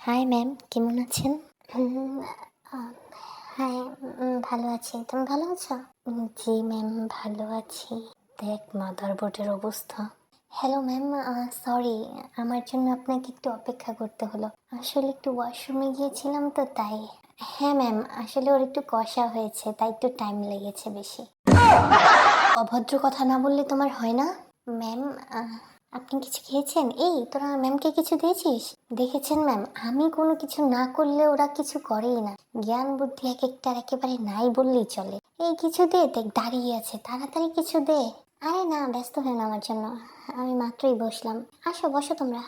Hi ma'am, কেমন আছেন? হুম, আ high, ভালো আছি। তুমি ভালো আছো? জি ম্যাম, ভালো আছি। দেখ মাদারবোর্ডের অবস্থা। হ্যালো ম্যাম, সরি, আমার জন্য আপনাকে একটু অপেক্ষা করতে হলো। আসলে একটু ওয়াশরুমে গিয়েছিলাম তো তাই। হ্যাঁ ম্যাম, আসলে ওর একটু কষা হয়েছে তাই একটু টাইম লেগেছে বেশি। অভদ্র কথা না বললে তোমার হয় না? ম্যাম, আপনি কিছু খেয়েছেন? এই তোরা ম্যামকে কিছু দিয়েছিস? দেখেছেন ম্যাম, আমি কোনো কিছু না করলে ওরা কিছু করেই না। জ্ঞান বুদ্ধি এক একটার একেবারে নাই বললেই চলে। এই কিছু দে, দেখ দাঁড়িয়ে আছে, তাড়াতাড়ি কিছু দে। আরে না, ব্যস্ত হয়ে না আমার জন্য, আমি মাত্রই বসলাম। আসো বসো তোমরা।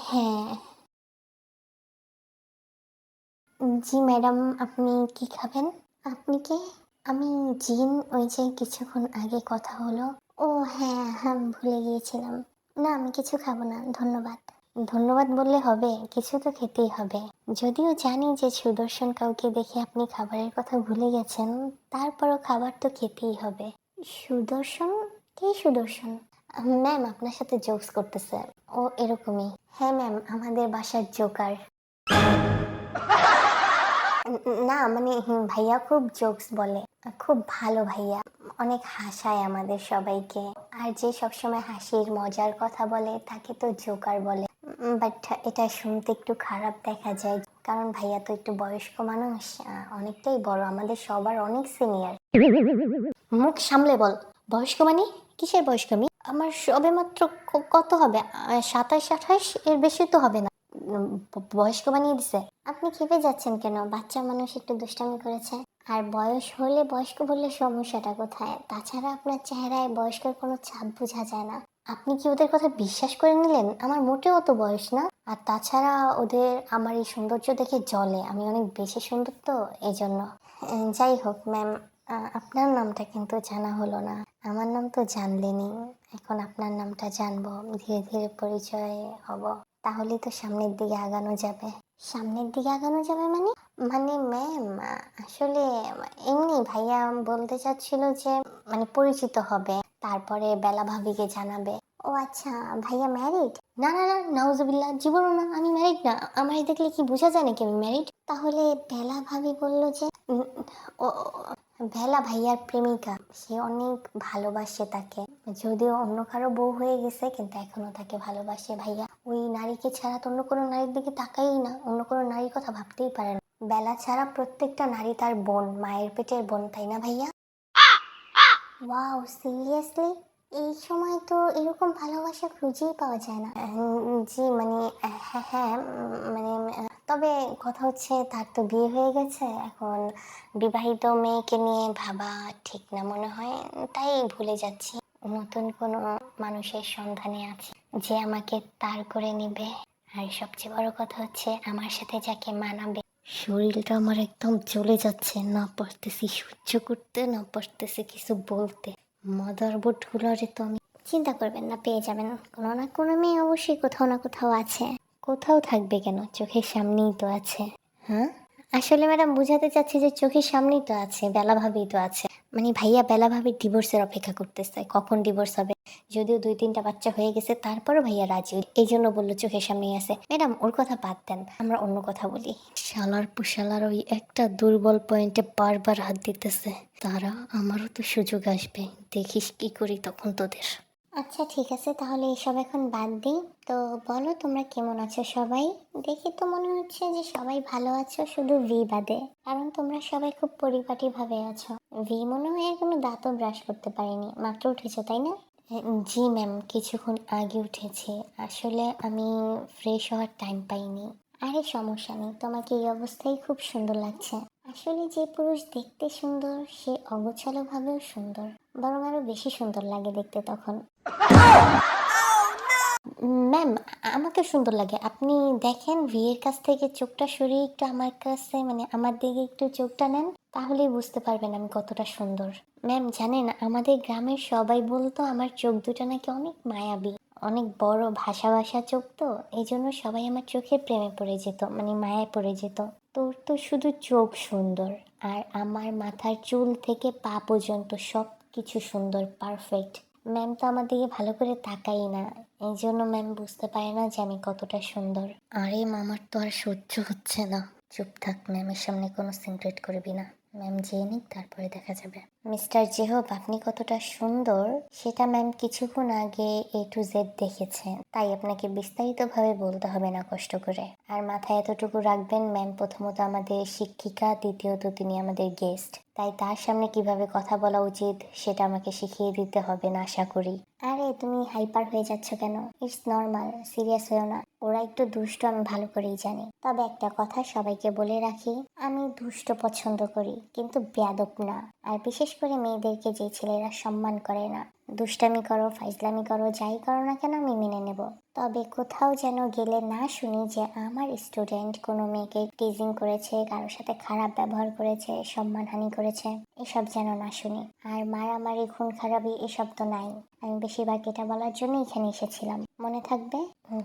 হ্যাঁ। জি ম্যাডাম, আপনি কি খাবেন? আপনি কে? আমি জিন, ওই যে কিছুক্ষণ আগে কথা হলো। ও হ্যাঁ হ্যাঁ, ভুলে গিয়েছিলাম। না, আমি কিছু খাবো না, ধন্যবাদ। ধন্যবাদ বললে হবে? কিছু তো খেতেই হবে। যদিও জানি যে সুদর্শন কাউকে দেখে আপনি খাবারের কথা ভুলে গেছেন, তারপরও খাবার তো খেতেই হবে। সুদর্শন? কে সুদর্শন? ম্যাম আপনার সাথে জোকস করতেছে। ও এরকমই। হ্যাঁ ম্যাম, আমাদের বাসার জোকার। না মানে ভাইয়া খুব জোকস বলে। খুব ভালো ভাইয়া, অনেক হাসায় আমাদের সবাইকে। আর যে সবসময় হাসির মজার কথা বলে তাকে তো জোকার বলে। বাট এটা শুনতে একটু খারাপ দেখা যায়, কারণ ভাইয়া তো একটু বয়স্ক মানুষ, অনেকটাই বড়, আমাদের সবার অনেক সিনিয়র। মুখ সামলে বল। বয়স্ক মানে? কিসের বয়স্ক? আমি আমার সবে মাত্র কত হবে, 27-28, এর বেশি তো হবে না। বয়স্ক বানিয়ে দিছে? আপনি খেপে যাচ্ছেন কেন? বাচ্চা মানুষ একটু দুষ্টামি করেছে। আর বয়স হলে বয়স্ক বললে সমস্যাটা কোথায়? তাছাড়া আপনার চেহারায় বয়স্কের কোনো ছাপ বোঝা যায় না। আপনি কি ওদের কথা বিশ্বাস করে নিলেন? আমার মোটেও অত বয়স না। আর তাছাড়া ওদের আমার এই সৌন্দর্য দেখে জ্বলে, আমি অনেক বেশি সুন্দর তো, এই জন্য। যাই হোক ম্যাম, আপনার নামটা কিন্তু জানা হলো না। আমার নাম তো জানলেনই, এখন আপনার নামটা জানবো, ধীরে ধীরে পরিচয় হব। তাহলেই তো সামনের দিকে আগানো যাবে। সামনের দিকে আগানো যাবে মানে? মানে ম্যাম, আসলে এমনি ভাইয়া বলতে চাচ্ছিল যে মানে পরিচিত হবে, তারপরে বেলা ভাবিকে জানাবে। ও আচ্ছা, ভাইয়া ম্যারিড? না না না, নাউজুবিল্লাহ, জীবনও না, আমি ম্যারিড না। আমার দেখলে কি বোঝা যায় নাকি আমি ম্যারিড? তাহলে বেলা ভাবি বললো যে ও বেলা ভাইয়ার প্রেমিকা, সে অনেক ভালোবাসে তাকে। যদিও অন্য কারো বউ হয়ে গেছে, কিন্তু এখনো তাকে ভালোবাসে ভাইয়া। ওই নারীকে ছাড়া তো অন্য কোনো নারীর দিকে তাকাই না, অন্য কোনো নারীর কথা ভাবতেই পারে না। বেলা ছাড়া প্রত্যেকটা নারী তার বোন, মায়ের পেটের বোন, তাই না ভাইয়া? Wow, seriously? এই সময় তো এরকম ভালোবাসা খুঁজেই পাওয়া যায় না। জি মানে হ্যাঁ হ্যাঁ, মানে তবে কথা হচ্ছে তার তো বিয়ে হয়ে গেছে, এখন বিবাহিত মেয়েকে নিয়ে ভাবা ঠিক না মনে হয়, তাই ভুলে যাচ্ছি। নতুন কোনো মানুষের সন্ধানে আছে যে আমাকে তার করে নেবে। আর সবচেয়ে বড় কথা হচ্ছে আমার সাথে যাকে মানাবে। শরীরটা আমার একদম চলে যাচ্ছে, না পারতেছি সহ্য করতে, না পারতেছি কিছু বলতে। মাদারবোর্ড গুলারে তো আমি। চিন্তা করবেন না, পেয়ে যাবেন। কোনো না কোনো মেয়ে অবশ্যই কোথাও না কোথাও আছে। কোথাও থাকবে কেন, চোখের সামনেই তো আছে। হ্যাঁ, আসলে ম্যাডাম বুঝাতে চাচ্ছি যে চোখের সামনেই তো আছে, বেলা ভাবেই তো আছে। মানে ভাইয়া বেলা ভাবে ডিভোর্সের অপেক্ষা করতেছে, কখন ডিভোর্স হবে। যদিও 2-3টা বাচ্চা হয়ে গেছে, তারপরও ভাইয়া রাজি, এই জন্য বললো চোখের সামনেই আছে। ম্যাডাম ওর কথা বাদ দেন, আমরা অন্য কথা বলি। শালার পুশালার ওই একটা দুর্বল পয়েন্টে বারবার হাত দিতেছে। তারা আমারও তো সুযোগ আসবে, দেখিস কি করি তখন তোদের। আচ্ছা ঠিক আছে, তাহলে এসব এখন বাদ দিই। তো বলো তোমরা কেমন আছো সবাই? দেখে তো মনে হচ্ছে যে সবাই ভালো আছো, শুধু ভি বাদে, কারণ তোমরা সবাই খুব পরিপাটি ভাবে আছো। ভি মনে হয় এখনো দাঁতও ব্রাশ করতে পারিনি, মাত্র উঠেছো তাই না? জি ম্যাম, কিছুক্ষণ আগে উঠেছি। আসলে আমি ফ্রেশ হওয়ার টাইম পাইনি। আরে সমস্যা নেই, তোমাকে এই অবস্থায় খুব সুন্দর লাগছে। আসলে যে পুরুষ দেখতে সুন্দর সে অগোছালো ভাবেও সুন্দর, বরং আরো বেশি সুন্দর লাগে দেখতে তখন। ম্যাম, আমাকে সুন্দর লাগে। আপনি দেখেন ভিয়ের কাছ থেকে চোখটা সরিয়ে একটু আমার কাছে, মানে আমার দিকে একটু চোখটা নেন, তাহলেই বুঝতে পারবেন আমি কতটা সুন্দর। ম্যাম জানেন, আমাদের গ্রামের সবাই বলতো আমার চোখ দুটো নাকি অনেক মায়াবী, অনেক বড় ভাষা ভাষা চোখ, তো এই জন্য সবাই আমার চোখের প্রেমে পড়ে যেত, মানে মায়ায় পড়ে যেত। তোর তো শুধু চোখ সুন্দর, আর আমার মাথার চুল থেকে পা পর্যন্ত সব কিছু সুন্দর, পারফেক্ট। ম্যাম তো আমার দিকে ভালো করে তাকাই না, এই জন্য ম্যাম বুঝতে পারে না যে আমি কতটা সুন্দর। আরে মামার তো আর সহ্য হচ্ছে না। চুপ থাক, ম্যামের সামনে কোনো সিক্রেট করবি না। ম্যাম যেয়ে নিক, তারপরে দেখা যাবে। মিস্টার জেহব, আপনি কতটা সুন্দর সেটা ম্যাম কিছুক্ষণ আগে A to Z দেখেছেন, তাই আপনাকে বিস্তারিতভাবে বলতে হবে না কষ্ট করে। আর মাথায় এতটুকু রাখবেন, ম্যাম প্রথমত আমাদের শিক্ষিকা, দ্বিতীয়ত তিনি আমাদের গেস্ট, তাই তার সামনে কিভাবে কথা বলা উচিত সেটা আমাকে শিখিয়ে দিতে হবে না আশা করি। আরে তুমি হাইপার হয়ে যাচ্ছ কেন? ইটস নর্মাল, সিরিয়াস হয়েও না। ওরা একটু দুষ্ট আমি ভালো করেই জানি। তবে একটা কথা সবাইকে বলে রাখি, আমি দুষ্ট পছন্দ করি, কিন্তু বেয়াদব না। আর বিশেষ করে মেয়েদেরকে যে ছেলেরা সম্মান করে না। দুষ্টামি করো, ফাইজলামি করো, যাই করো না কেন আমি মেনে নেব। তবে কোথাও যেন গেলে না শুনি যে আমার স্টুডেন্ট কোনো মেয়েকে টিজিং করেছে, কারোর সাথে খারাপ ব্যবহার করেছে, সম্মানহানি করেছে, এসব যেন না শুনি। আর মারামারি, খুন খারাপি এসব তো নাই। আমি বেশিরভাগ এটা বলার জন্য এখানে এসেছিলাম, মনে থাকবে?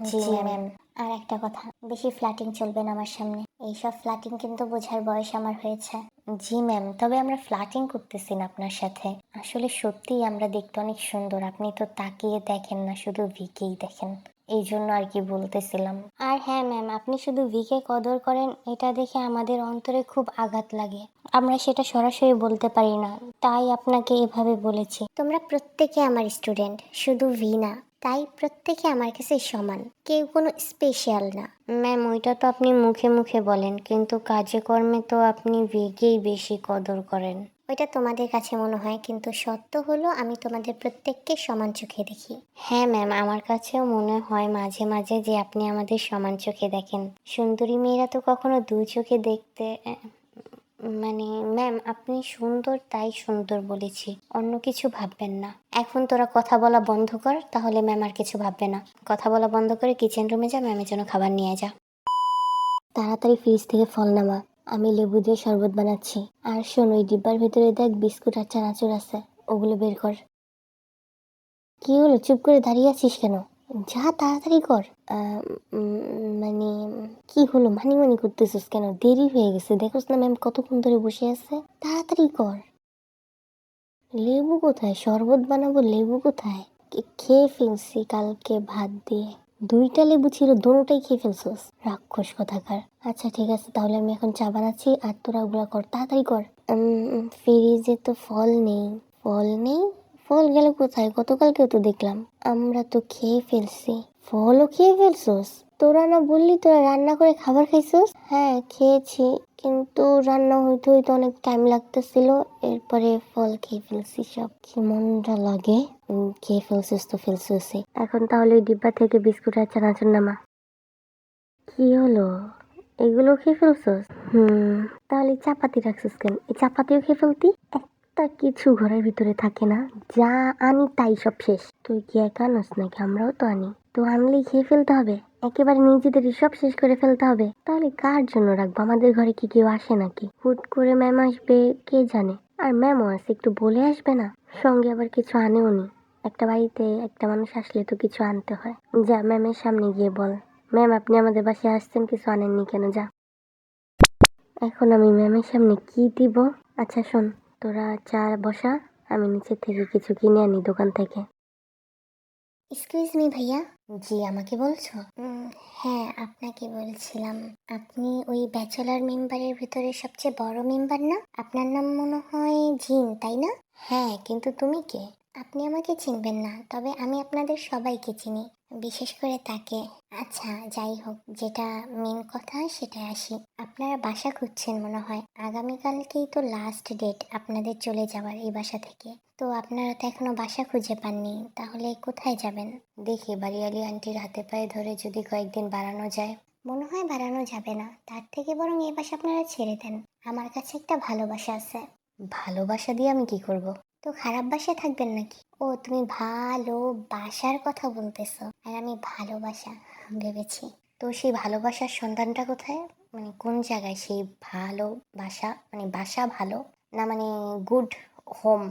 জি ম্যাম। আর একটা কথা, বেশি ফ্ল্যাটিং চলবে না আমার সামনে। এইসব ফ্ল্যাটিং কিন্তু বোঝার বয়স আমার হয়েছে। জি ম্যাম, তবে আমরা ফ্ল্যাটিং করতেছি না আপনার সাথে। আসলে সত্যিই আমরা দেখতে অনেক সুন্দর, আপনি তো তাকিয়ে দেখেন না, শুধু ভিকেই দেখেন, এই জন্য আর কি বলতেছিলাম। আর হ্যাঁ ম্যাম, আপনি শুধু ভিকে কদর করেন এটা দেখে আমাদের অন্তরে খুব আঘাত লাগে। আমরা সেটা সরাসরি বলতে পারি না, তাই আপনাকে এভাবে বলেছি। তোমরা প্রত্যেকে আমার স্টুডেন্ট, শুধু ভি না, তাই প্রত্যেকে আমার কাছে সমান, কেউ কোনো স্পেশাল না। ম্যাম, ওইটা তো আপনি মুখে মুখে বলেন, কিন্তু কাজে কর্মে তো আপনি ভিকেই বেশি কদর করেন। ওইটা তোমাদের কাছে মনে হয়, কিন্তু সত্য হলো আমি তোমাদের প্রত্যেককে সমান চোখে দেখি। হ্যাঁ ম্যাম, আমার কাছেও মনে হয় মাঝে মাঝে যে আপনি আমাদের সমান চোখে দেখেন। সুন্দরী মেয়েরা তো কখনো দু চোখে দেখতে মানে ম্যাম, আপনি সুন্দর তাই সুন্দর বলেছি, অন্য কিছু ভাববেন না। এখন তোরা কথা বলা বন্ধ কর, তাহলে ম্যাম আর কিছু ভাববে না। কথা বলা বন্ধ করে কিচেন রুমে যা, ম্যামের জন্য খাবার নিয়ে যা। তাড়াতাড়ি ফ্রিজ থেকে ফল নামা, আমি লেবু দিয়ে শরবত বানাচ্ছি। আর শোন, ওই ডিব্বার ভিতরে দেখ বিস্কুট আর চানাচুর আছে, ওগুলো বের কর। কি হলো, চুপ করে দাঁড়িয়ে আছিস কেন? যা তাড়াতাড়ি কর। মানে কি হলো, মানি মানি করতেছিস কেন? দেরি হয়ে গেছে, দেখোস না ম্যাম কতক্ষণ ধরে বসে আছে। তাড়াতাড়ি কর। লেবু কোথায়? শরবত বানাবো, লেবু কোথায়? খেয়ে ফেলছি কালকে ভাত দিয়ে। দুইটা লেবু ছিল, দুটোটাই খেয়ে ফেলছিস, রাক্ষস কোথাকার। আচ্ছা ঠিক আছে, তাহলে আমি এখন চা বানাচ্ছি, আর তোরা ওগুলা কর, তাড়াতাড়ি কর। ফ্রিজে তো ফল নেই। ফল নেই? ফল গেল কোথায়? গতকালকেও তো দেখলাম। আমরা তো খেয়ে ফেলছি। ফলও খেয়ে ফেলছোস? তোরা না বললি তোরা রান্না করে খাবার খাইছোস? হ্যাঁ খেয়েছি, কিন্তু রান্না হইতে হইতে অনেক টাইম লাগতেছিল, এরপরে ফল খেয়ে ফেলছি সব। কি মনটা লাগে। খেয়ে ফেলছিস তো ফেলছিসই। এখন তাহলে ওই ডিব্বা থেকে বিস্কুট আর চানাচুর নামা। কি হলো, এগুলো খেয়ে ফেলছিস? তাহলে চাপাতি রাখছিস কেন? এই চাপাতিও খেয়ে ফেলতি। একটা কিছু ঘরের ভিতরে থাকে না, যা আনি তাই সব শেষ। তুই কি একা আনস নাকি? আমরাও তো আনি। তো আনলেই খেয়ে ফেলতে হবে? একেবারে নিজেদেরই সব শেষ করে ফেলতে হবে? তাহলে কার জন্য রাখবো? আমাদের ঘরে কি কেউ আসে নাকি? হুট করে ম্যাম আসবে কে জানে। আর ম্যামও আছে, একটু বলে আসবে না? সঙ্গে আবার কিছু আনেও নি। একটা বাড়িতে একটা মানুষ আসলে তো কিছু আনতে হয়। যা ম্যামের সামনে গিয়ে বল, ম্যাম আপনি আমাদের বাসায় আসছেন, কিছু আনেননি কেন? যা। এখন আমি ম্যামের সামনে কি দিব? আচ্ছা শোন, তোরা চা বসা, আমি নিচে থেকে কিছু কিনে আনি দোকান থেকে। এক্সকিউজ মি ভাইয়া। জি, আমাকে বলছো? হ্যাঁ আপনাকে বলছিলাম। আপনি ওই ব্যাচেলার মেম্বারের ভিতরে সবচেয়ে বড় মেম্বার না? আপনার নাম মনে হয় জিন, তাই না? হ্যাঁ, কিন্তু তুমি কে? আপনি আমাকে চিনবেন না, তবে আমি আপনাদের সবাইকে চিনি, বিশেষ করে তাকে। আচ্ছা যাই হোক, যেটা মেন কথা সেটাই আসি। আপনারা বাসা খুঁজছেন মনে হয়, আগামীকালকেই তো লাস্ট ডেট আপনাদের চলে যাওয়ার এই বাসা থেকে। তো আপনারা তো এখনো বাসা খুঁজে পাননি, তাহলে কোথায় যাবেন? দেখি বাড়িওয়ালি আন্টির হাতে পায়ে ধরে যদি কয়েকদিন বাড়ানো যায়। মনে হয় বাড়ানো যাবে না, তার থেকে বরং এই বাসা আপনারা ছেড়ে দেন। আমার কাছে একটা ভালোবাসা আছে। ভালোবাসা দিয়ে আমি কি করব? তো খারাপ বাসায় থাকবেন নাকি? ও তুমি ভালোবাসার কথা বলতেছো, আর আমি ভালোবাসা ভেবেছি। তো সেই ভালোবাসার সন্ধানটা কোথায়? মানে কোন জায়গায় সেই ভালোবাসা? মানে বাসা ভালো না, মানে গুড হোম,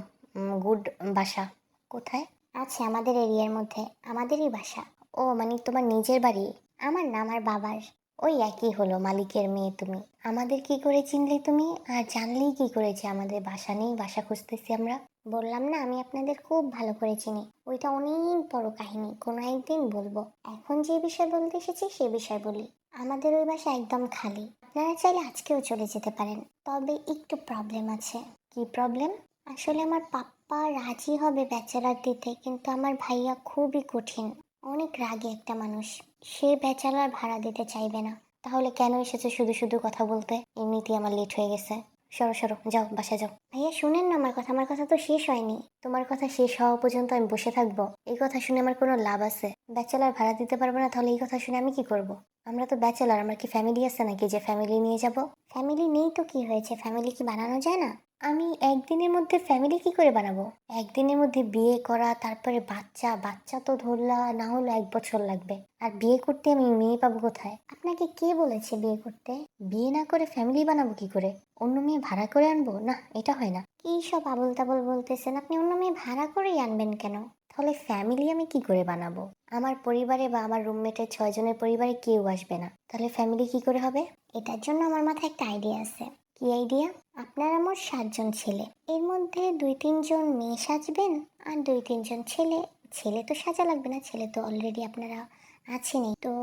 গুড বাসা কোথায়? আচ্ছা আমাদের এরিয়ার মধ্যে, আমাদেরই বাসা। ও মানে তোমার নিজের বাড়ি? আমার না, আমার বাবার। ওই একই হলো, মালিকের মেয়ে তুমি। আমাদের কি করে চিনলে তুমি? আর জানলেই কি করেছে আমাদের বাসা নেই, বাসা খুঁজতেছি আমরা? বললাম না আমি আপনাদের খুব ভালো করে চিনি, ওইটা অনেক বড় কাহিনী, কোনো একদিন বলবো। এখন যে বিষয় বলতে এসেছি সে বিষয় বলি। আমাদের ওই বাসা একদম খালি, আপনারা চাইলে আজকেও চলে যেতে পারেন, তবে একটু প্রবলেম আছে। কি প্রবলেম? আসলে আমার পাপ্পা রাজি হবে ব্যাচেলার দিতে, কিন্তু আমার ভাইয়া খুবই কঠিন, অনেক রাগী একটা মানুষ, সে ব্যাচেলার ভাড়া দিতে চাইবে না। তাহলে কেন এসেছে শুধু শুধু কথা বলতে? এমনিতেই আমার লেট হয়ে গেছে। সরো সরো, যাও বাসা যাও। ভাইয়া শুনেন না আমার কথা, আমার কথা তো শেষ হয়নি। তোমার কথা শেষ হওয়া পর্যন্ত আমি বসে থাকবো? এই কথা শুনে আমার কোনো লাভ আছে? ব্যাচেলার ভাড়া দিতে পারবো না, তাহলে এই কথা শুনে আমি কি করব? আমরা তো ব্যাচেলার, আমার কি ফ্যামিলি আছে নাকি যে ফ্যামিলি নিয়ে যাব? ফ্যামিলি নেই তো কি হয়েছে, ফ্যামিলি কি বানানো যায় না? আমি একদিনের মধ্যে ফ্যামিলি কি করে বানাবো? একদিনের মধ্যে বিয়ে করা, তারপরে বাচ্চা, বাচ্চা তো ধরলা না হলো 1 বছর লাগবে। আর বিয়ে করতে আমি মেয়ে পাবো কোথায়? আপনাকে কে বলেছে বিয়ে করতে? বিয়ে না করে ফ্যামিলি বানাবো কি করে? অন্য মেয়ে ভাড়া করে আনবো? না, এটা হয় না। কি সব আবল তাবল বলতেছেন আপনি? অন্য মেয়ে ভাড়া করেই আনবেন কেন? তাহলে ফ্যামিলি আমি কি করে বানাবো? আমার পরিবারে বা আমার রুমমেটের 6 জনের পরিবারে কেউ আসবে না, তাহলে ফ্যামিলি কি করে হবে? এটার জন্য আমার মাথায় একটা আইডিয়া আছে। কি আইডিয়া? আপনারা মোট 7 জন ছেলে, এর মধ্যে 2-3 জন মেয়ে সাজবেন, আর 2-3 জন ছেলে। ছেলে তো সাজা লাগবে না, ছেলে তো অলরেডি আপনারা আছেনই তো।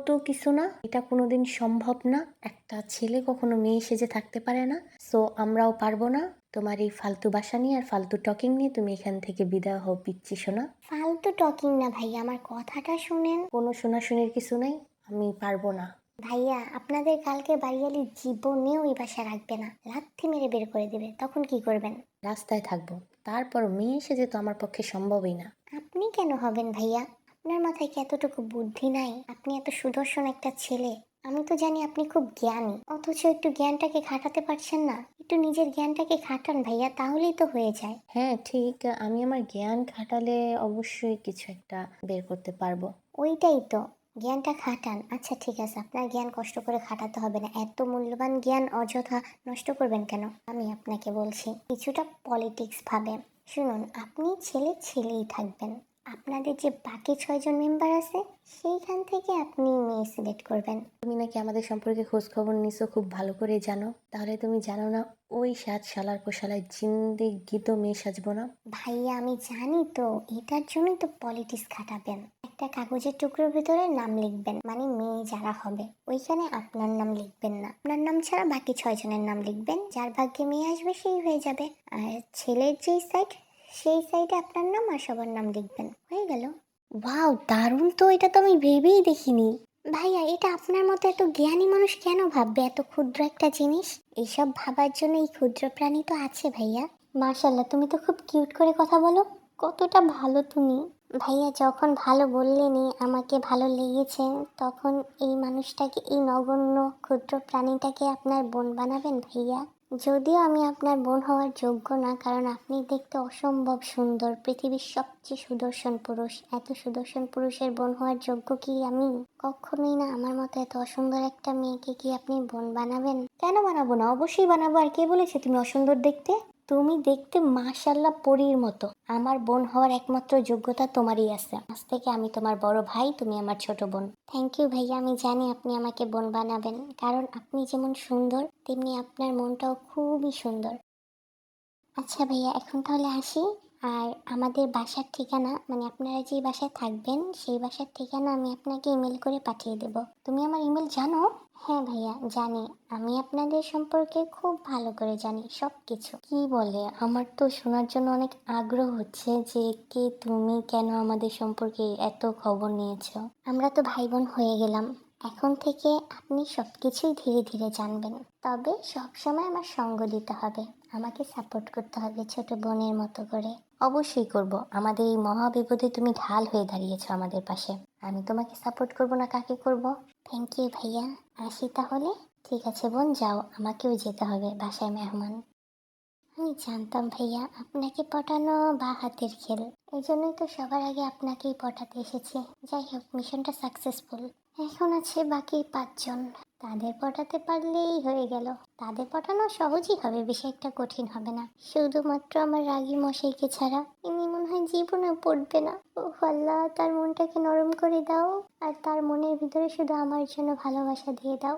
তো কিছু না, এটা কোনোদিন সম্ভব না। একটা ছেলে কখনো মেয়ে সেজে থাকতে পারে না। সো আমরাও পারবো না। তোমার এই ফালতু বাসা নিয়ে আর ফালতু টকিং নিয়ে তুমি এখান থেকে বিদায় হও পিচ্ছি শোনা। ফালতু টকিং না ভাইয়া, আমার কথাটা শুনেন। কোনো শোনাশুনির কিছু নেই, আমি পারবো না। ভাইয়া আপনাদের কালকে বাড়িয়ালি জীবনেও ওই বাসা রাখবে না, লাথি মেরে বের করে দিবে, তখন কি করবেন? রাস্তায় থাকবো, তারপর মেয়ে সেজে তো আমার পক্ষে সম্ভবই না। আপনি কেন হবেন ভাইয়া? আপনার মাথায় কি এতটুকু বুদ্ধি নাই? আপনি এত সুদর্শন একটা ছেলে, আমি তো জানি আপনি খুব জ্ঞানী, অথচ একটু জ্ঞানটাকে খাটাতে পারছেন না। একটু নিজের জ্ঞানটাকে খাটান ভাইয়া, তাহলেই তো হয়ে যায়। হ্যাঁ ঠিক, আমি আমার জ্ঞান খাটালে অবশ্যই কিছু একটা বের করতে পারবো। ওইটাই তো, জ্ঞানটা খাটান। আচ্ছা ঠিক আছে, আপনার জ্ঞান কষ্ট করে খাটাতে হবে না, এত মূল্যবান জ্ঞান অযথা নষ্ট করবেন কেন? আমি আপনাকে বলছি কিছুটা পলিটিক্স ভাবেন। শুনুন, আপনি ছেলে ছেলেই থাকবেন, আপনাদের যে বাকি 6 জন মেম্বার আছে সেইখান থেকে আপনি মেয়ে সিলেক্ট করবেন। তুমি নাকি আমাদের সম্পর্কে খোঁজ খবর নিছো, খুব ভালো করে জানো। তাহলে তুমি জানো না ওই 7 শালার পোশালায় জিন্দেগি তো মেয়ে সাজবো না। ভাইয়া আমি জানি তো, এটার জন্যই তো পলিটিক্স খাটাবেন। একটা কাগজের টুকরোর ভিতরে নাম লিখবেন, মানে মেয়ে যারা হবে ওইখানে আপনার নাম লিখবেন না, আপনার নাম ছাড়া বাকি 6 জনের নাম লিখবেন, যার ভাগ্যে মেয়ে আসবে সেই হয়ে যাবে। আর ছেলের যেই সাইড, সেই সাইডে আপনার নাম আর সবার নাম লিখবেন, হয়ে গেল। ওয়াও দারুণ তো, এটা তো আমি ভেবেই দেখিনি। ভাইয়া এটা আপনার মতো এত জ্ঞানী মানুষ কেন ভাববে এত ক্ষুদ্র একটা জিনিস? এইসব ভাবার জন্য এই ক্ষুদ্র প্রাণী তো আছে ভাইয়া। মাশাল্লাহ, তুমি তো খুব কিউট করে কথা বলো, কতটা ভালো তুমি। ভাইয়া যখন ভালো বললেনই আমাকে ভালো লেগেছে, তখন এই মানুষটাকে, এই নগণ্য ক্ষুদ্র প্রাণীটাকে আপনার বোন বানাবেন ভাইয়া? যদিও আমি আপনার বোন হওয়ার যোগ্য না, কারণ আপনি দেখতে অসম্ভব সুন্দর, পৃথিবীর সবচেয়ে সুদর্শন পুরুষ, এত সুদর্শন পুরুষের বোন হওয়ার যোগ্য কি আমি? কখনোই না। আমার মতো এত অসুন্দর একটা মেয়েকে কি আপনি বোন বানাবেন? কেন বানাবো না, অবশ্যই বানাবো। আর কে বলেছে তুমি অসুন্দর দেখতে? তুমি দেখতে মাশাল্লাহ পরীর মতো। আমার বোন হওয়ার একমাত্র যোগ্যতা তোমারই আছে। আজ থেকে আমি তোমার বড় ভাই, তুমি আমার ছোট বোন। থ্যাংক ইউ ভাইয়া, আমি জানি আপনি আমাকে বোন বানাবেন, কারণ আপনি যেমন সুন্দর তেমনি আপনার মনটাও খুবই সুন্দর। আচ্ছা ভাইয়া, এখন তাহলে আসি। আর আমাদের বাসার ঠিকানা, মানে আপনারা যে বাসায় থাকবেন সেই বাসার ঠিকানা আমি আপনাকে ইমেল করে পাঠিয়ে দেব। তুমি আমার ইমেল জানো? হ্যাঁ ভাইয়া জানি, আমি আপনাদের সম্পর্কে খুব ভালো করে জানি সব কিছু। কি বলে? আমার তো শোনার জন্য অনেক আগ্রহ হচ্ছে যে কে তুমি, কেন আমাদের সম্পর্কে এত খবর নিয়েছো। আমরা তো ভাই বোন হয়ে গেলাম, এখন থেকে আপনি সব কিছুই ধীরে ধীরে জানবেন। তবে সব সময় আমার সঙ্গ দিতে হবে, আমাকে সাপোর্ট করতে হবে ছোট বোনের মতো করে। অবশ্যই করব, আমাদের এই মহা বিপদে তুমি ঢাল হয়ে দাঁড়িয়েছো আমাদের পাশে। আমি তোমাকে সাপোর্ট করব না কাকে করব? থ্যাংক ইউ ভাইয়া, আসি তাহলে। ঠিক আছে বোন, যাও, আমাকেও যেতে হবে, বাসায় মেহমান। আমি জানতাম ভাইয়া আপনাকে পটানো বা হাতের খেল, এই জন্যই তো সবার আগে আপনাকেই পটাতে এসেছি। যাই হোক, মিশনটা সাকসেসফুল। এখন আছে বাকি 5 জন, তাদের পটাতে পারলেই হয়ে গেল। তাদের পটানো সহজই হবে, বেশি একটা কঠিন হবে না। শুধুমাত্র আমার রাগী মশাইকে ছাড়া, ইনি মনে হয় জীবনে পড়বে না। ও আল্লাহ, তার মনটাকে নরম করে দাও, আর তার মনের ভিতরে শুধু আমার জন্য ভালোবাসা দিয়ে দাও।